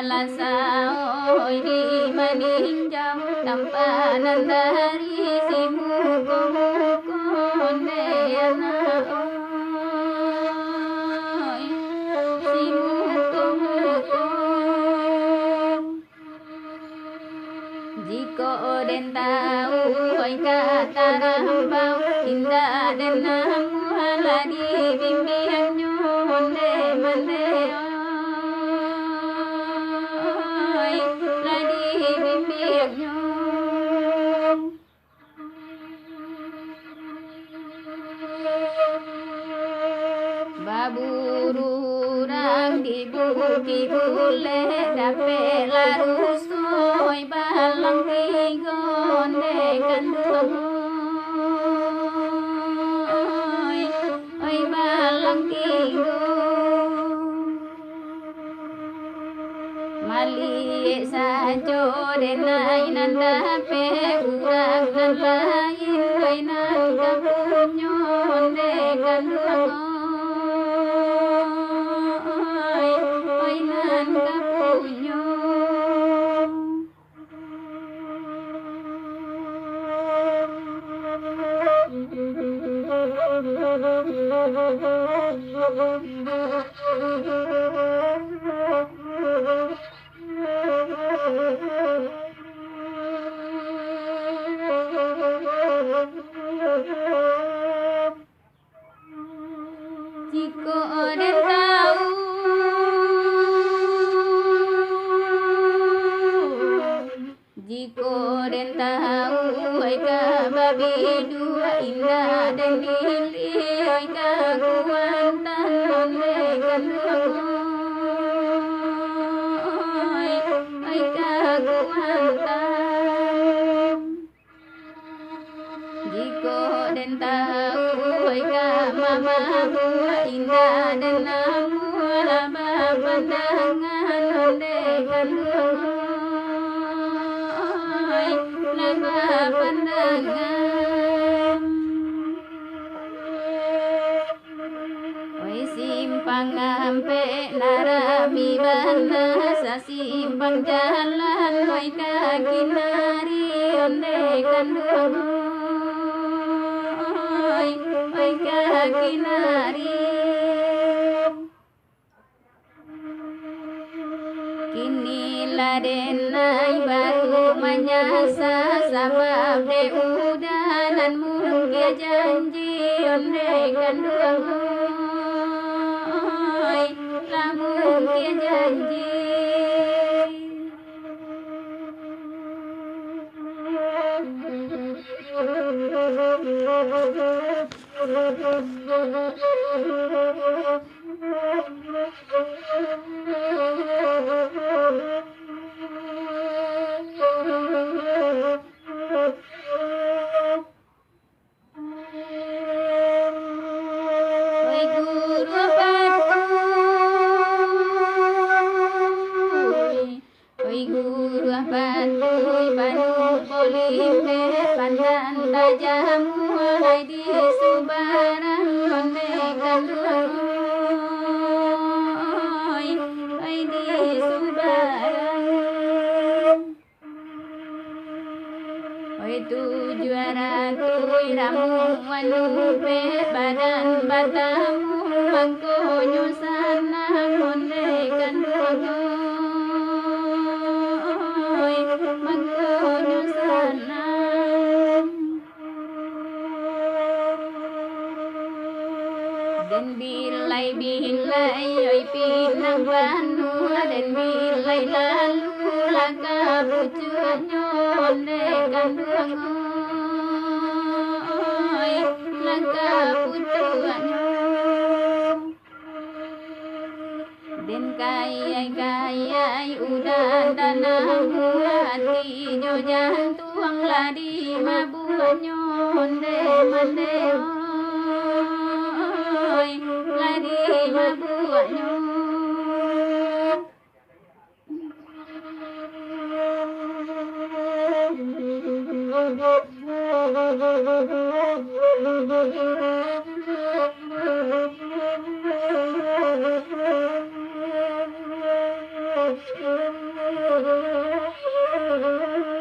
la sao oi di maning jam tanpa nandari simu konde ana oi simu jiko den tahu oi kata rambau indah den namu haladi bimbian nyonde mande oi ladi bimbian nyon babururang dibuki bule dape larus oi balang tigonde kandung oi balang tigon mali sajo denai nanda pe urang nan lain oi nan kapunyon de kandung oi nan kapunyon jiko den tahu jiko den tahu oi ka babi dua indah dan lili oi ka kuantan onde kandung oi ka kuantan jiko den tahu oi ka mama bua indah dan namu laba pandangan onde kandung laba pandangan oi simpang ampe narami bana sasimpang jalan oi kaki nari onde kandung oi kaki nari kini ladenai baru menyasa sabab de udanan mungkin janji onde kandung lamun kia janji tajam mulai di subaran onde kandung oi di subaran oi tujuara tui ramuan pe badan batamu mangko nyusanang onde kandung mangko nyusanang den bilai bilai oi pinang banua den bilai lalu laka bucunya onde kandung laka bucunya den kayai kayai udan danamu hati nyojan tuang ladi mabuanyo onde mande ladi mabuanyo Thank you.